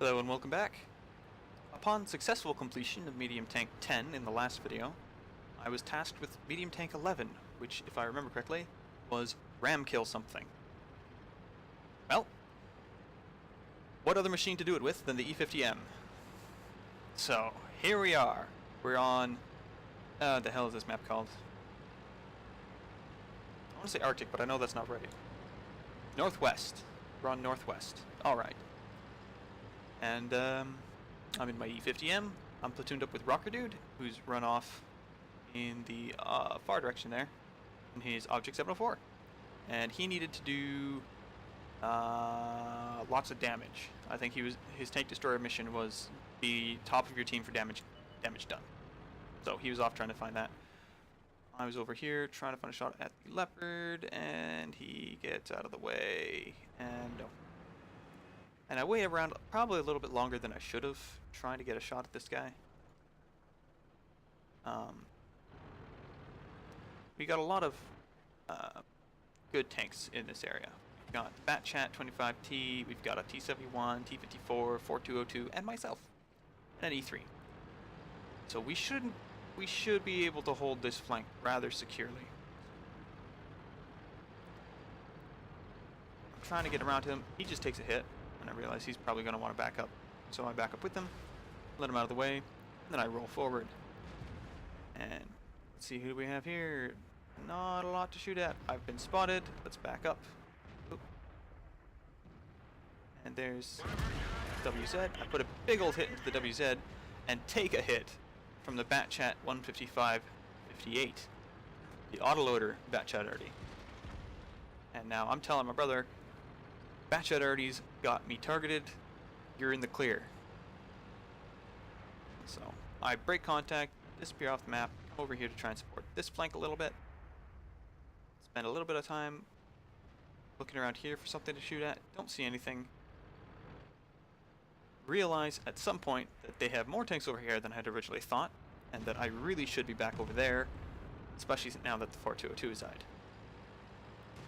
Hello and welcome back. Upon successful completion of Medium Tank 10 in the last video, I was tasked with Medium Tank 11, which, if I remember correctly, was ram kill something. Well, what other machine to do it with than the E-50M? So, here we are. We're on... the hell is this map called? I want to say Arctic, but I know that's not right. Northwest. We're on Northwest. Alright. And, I'm in my E-50M. I'm platooned up with Rocker Dude, who's run off in the far direction there in his Object 704. And he needed to do lots of damage. I think his tank destroyer mission was the top of your team for damage done. So he was off trying to find that. I was over here trying to find a shot at the Leopard, and he gets out of the way, and no. And I wait around probably a little bit longer than I should have, trying to get a shot at this guy. We got a lot of good tanks in this area. We've got the Batchat 25T, we've got a T-71, T-54, 4202, and myself, and an E-3. So we should be able to hold this flank rather securely. I'm trying to get around him. He just takes a hit, and I realize he's probably going to want to back up. So I back up with him, let him out of the way, and then I roll forward. And let's see, who do we have here? Not a lot to shoot at. I've been spotted. Let's back up. Oop. And there's WZ. I put a big old hit into the WZ and take a hit from the Batchat 155-58, the autoloader Batchat Arty. And now I'm telling my brother, Batchat Arty's got me targeted, you're in the clear. So I break contact, disappear off the map, come over here to try and support this flank a little bit. Spend a little bit of time looking around here for something to shoot at, don't see anything. Realize at some point that they have more tanks over here than I had originally thought, and that I really should be back over there, especially now that the 4202 is died.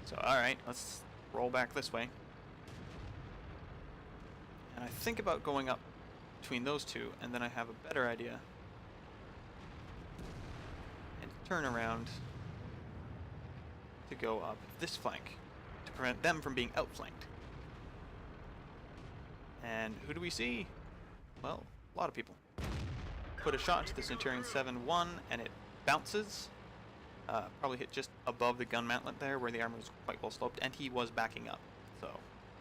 So alright, let's roll back this way. And I think about going up between those two, and then I have a better idea. And turn around to go up this flank, to prevent them from being outflanked. And who do we see? Well, a lot of people. Put a shot into the Centurion 7-1 and it bounces. Probably hit just above the gun mantlet there where the armor was quite well sloped, and he was backing up. So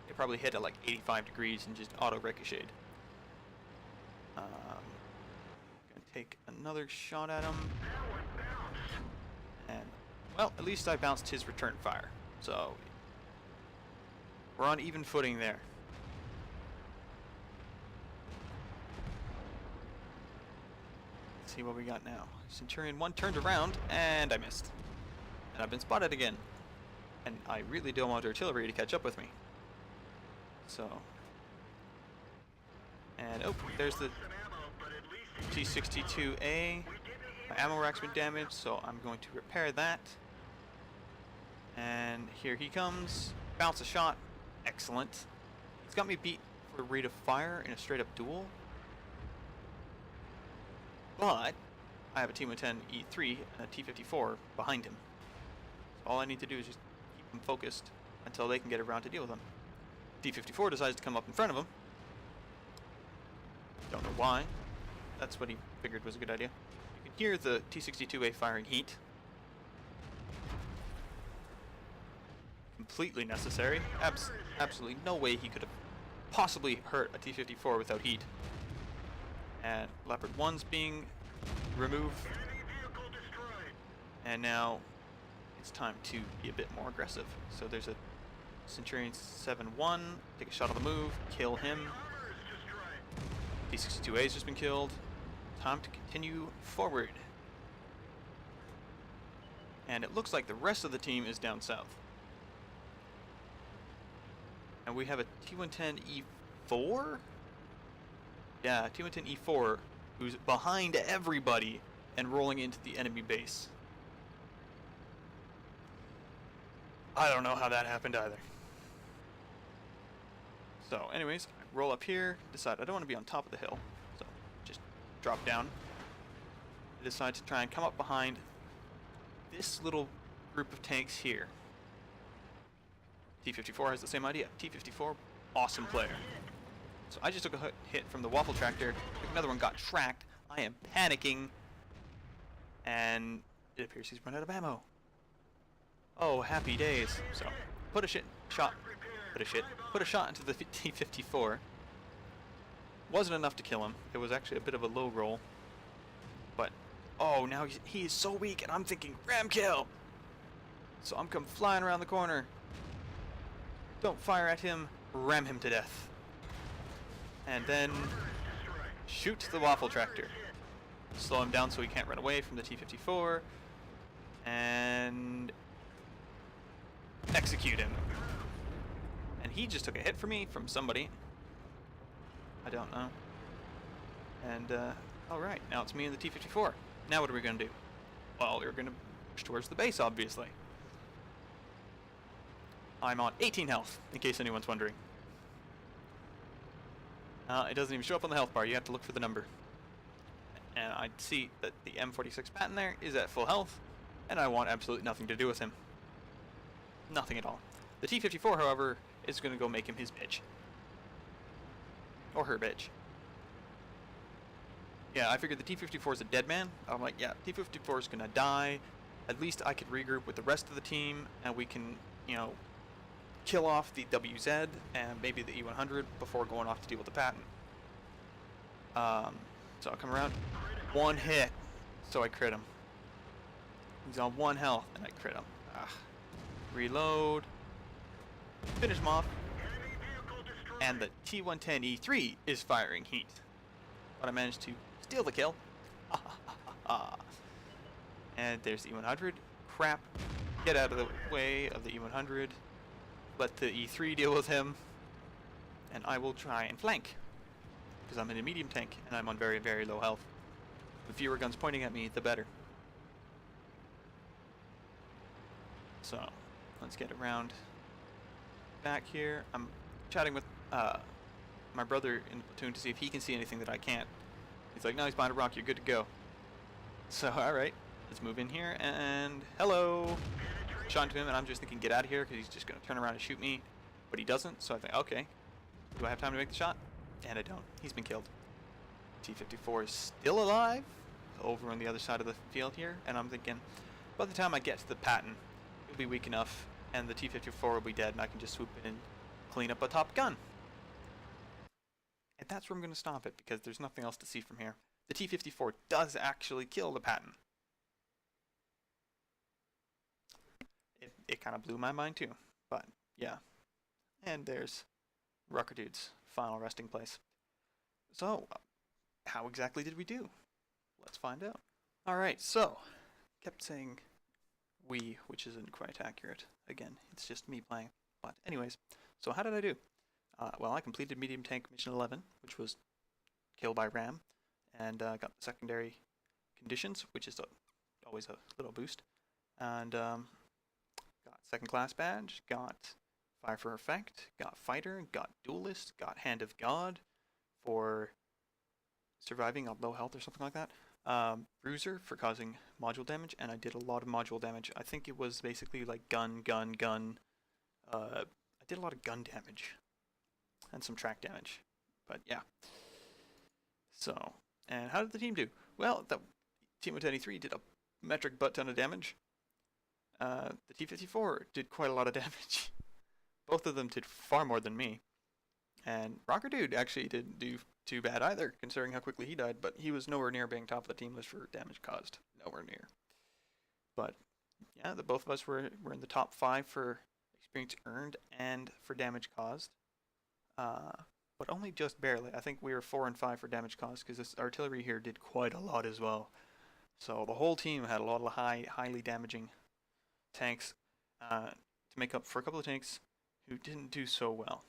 it probably hit at like 85 degrees and just auto ricocheted. Gonna take another shot at him. And, well, at least I bounced his return fire. So we're on even footing there. See what we got now. Centurion 1 turned around, and I missed. And I've been spotted again. And I really don't want artillery to catch up with me. So. And, oh, there's the T-62A. My ammo rack's been damaged, so I'm going to repair that. And here he comes. Bounce a shot. Excellent. He's got me beat for rate of fire in a straight-up duel. But I have a T-110 E3 and a T-54 behind him. So all I need to do is just keep them focused until they can get around to deal with them. T-54 decides to come up in front of him. Don't know why. That's what he figured was a good idea. You can hear the T-62A firing heat. Completely necessary. Absolutely no way he could have possibly hurt a T-54 without heat. And Leopard 1's being removed. And now it's time to be a bit more aggressive. So there's a Centurion 7-1, take a shot on the move, kill him. T-62A's just been killed. Time to continue forward. And it looks like the rest of the team is down south. And we have a T-110E4? Yeah, T-110E4, who's behind everybody and rolling into the enemy base. I don't know how that happened either. So, anyways, I roll up here, decide I don't want to be on top of the hill, so just drop down. I decide to try and come up behind this little group of tanks here. T-54 has the same idea. T-54, awesome player. So I just took a hit from the waffle tractor, another one got tracked, I am panicking, and it appears he's run out of ammo. Oh, happy days. So, put a shot into the T-54. Wasn't enough to kill him. It was actually a bit of a low roll. But, oh, now he is so weak, and I'm thinking, ram kill! So I'm come flying around the corner. Don't fire at him, ram him to death. And then, shoot the waffle tractor. Slow him down so he can't run away from the T-54. And execute him. And he just took a hit from me from somebody. I don't know. And, alright, now it's me and the T-54. Now what are we going to do? Well, we're going to push towards the base, obviously. I'm on 18 health, in case anyone's wondering. It doesn't even show up on the health bar, you have to look for the number. And I see that the M46 Patton there is at full health, and I want absolutely nothing to do with him. Nothing at all. The T-54, however, is going to go make him his bitch. Or her bitch. Yeah, I figured the T-54 is a dead man. I'm like, yeah, T-54 is going to die. At least I could regroup with the rest of the team, and we can, you know, kill off the WZ and maybe the E-100 before going off to deal with the Patton. So I'll come around. One hit. So I crit him. He's on 1 health, and I crit him. Reload. Finish him off. And the T-110E3 is firing heat. But I managed to steal the kill. And there's the E-100. Crap. Get out of the way of the E-100. Let the E3 deal with him. And I will try and flank. Because I'm in a medium tank, and I'm on very, very low health. The fewer guns pointing at me, the better. So, let's get around back here. I'm chatting with my brother in the platoon to see if he can see anything that I can't. He's like, no, he's behind a rock, you're good to go. So, alright, let's move in here, and hello! Shot into him, and I'm just thinking, get out of here, because he's just going to turn around and shoot me. But he doesn't, so I think, okay, do I have time to make the shot? And I don't. He's been killed. T-54 is still alive, over on the other side of the field here, and I'm thinking, by the time I get to the Patton, it'll be weak enough, and the T-54 will be dead, and I can just swoop in and clean up a Top Gun. And that's where I'm going to stop it, because there's nothing else to see from here. The T-54 does actually kill the Patton. It kind of blew my mind too, but yeah. And there's Rucker Dude's final resting place. So, how exactly did we do? Let's find out. Alright, so, kept saying we, which isn't quite accurate. Again, it's just me playing. But anyways, so how did I do? Well, I completed Medium Tank Mission 11, which was kill by ram, and got the secondary conditions, which is always a little boost. And got second class badge, got fire for effect, got fighter, got duelist, got hand of God for surviving on low health or something like that. Bruiser for causing module damage, and I did a lot of module damage. I think it was basically like gun. I did a lot of gun damage and some track damage, but yeah. So, and how did the team do? Well, the T-110E3 did a metric butt ton of damage. The T-54 did quite a lot of damage. Both of them did far more than me. And Rocker Dude actually didn't do too bad either, considering how quickly he died, but he was nowhere near being top of the team list for damage caused. Nowhere near. But, yeah, the both of us were in the top 5 for experience earned and for damage caused. But only just barely. I think we were 4 and 5 for damage caused, because this artillery here did quite a lot as well. So the whole team had a lot of highly damaging tanks to make up for a couple of tanks who didn't do so well.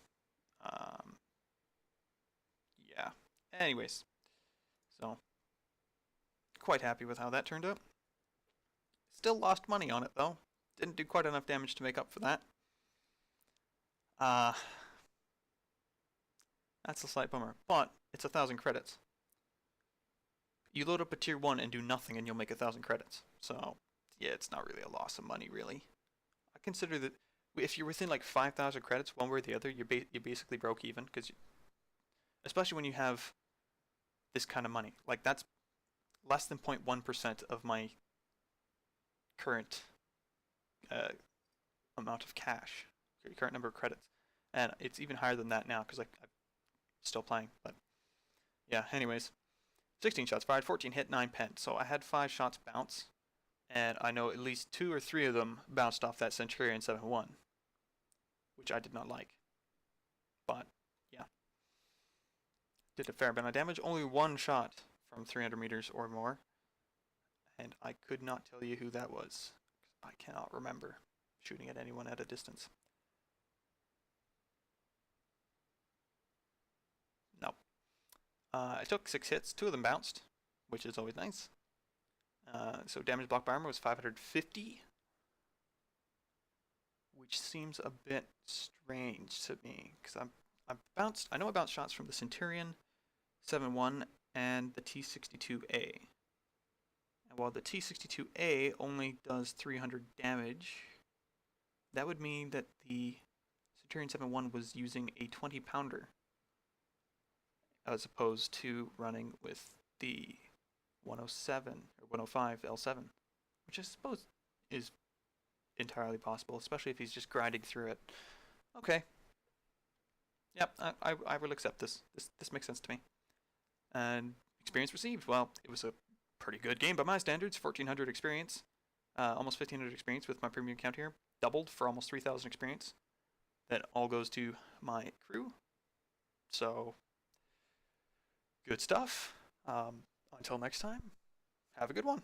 Yeah. Anyways, so quite happy with how that turned out. Still lost money on it though. Didn't do quite enough damage to make up for that. That's a slight bummer, but it's 1,000 credits. You load up a tier 1 and do nothing and you'll make 1,000 credits. So, yeah, it's not really a loss of money, really. I consider that if you're within like 5,000 credits, one way or the other, you basically broke even, because especially when you have this kind of money. Like, that's less than 0.1% of my current uh, amount of cash, current number of credits. And it's even higher than that now, because I'm still playing. But yeah, anyways. 16 shots fired, 14 hit, 9 pent. So I had 5 shots bounce, and I know at least 2 or 3 of them bounced off that Centurion 7-1, which I did not like. But, yeah. Did a fair amount of damage. Only 1 shot from 300 meters or more, and I could not tell you who that was. I cannot remember shooting at anyone at a distance. No. I took 6 hits, 2 of them bounced, which is always nice. So damage block by armor was 550, which seems a bit strange to me, because I know I bounced shots from the Centurion 7-1 and the T-62A. And while the T-62A only does 300 damage, that would mean that the Centurion 7-1 was using a 20-pounder as opposed to running with the 107 or 105 L7, which I suppose is entirely possible, especially if he's just grinding through it. Okay. Yep, I will accept this. This makes sense to me. And experience received. Well, it was a pretty good game by my standards. 1,400 experience. Almost 1,500 experience with my premium account here. Doubled for almost 3,000 experience. That all goes to my crew. So, good stuff. Until next time, have a good one.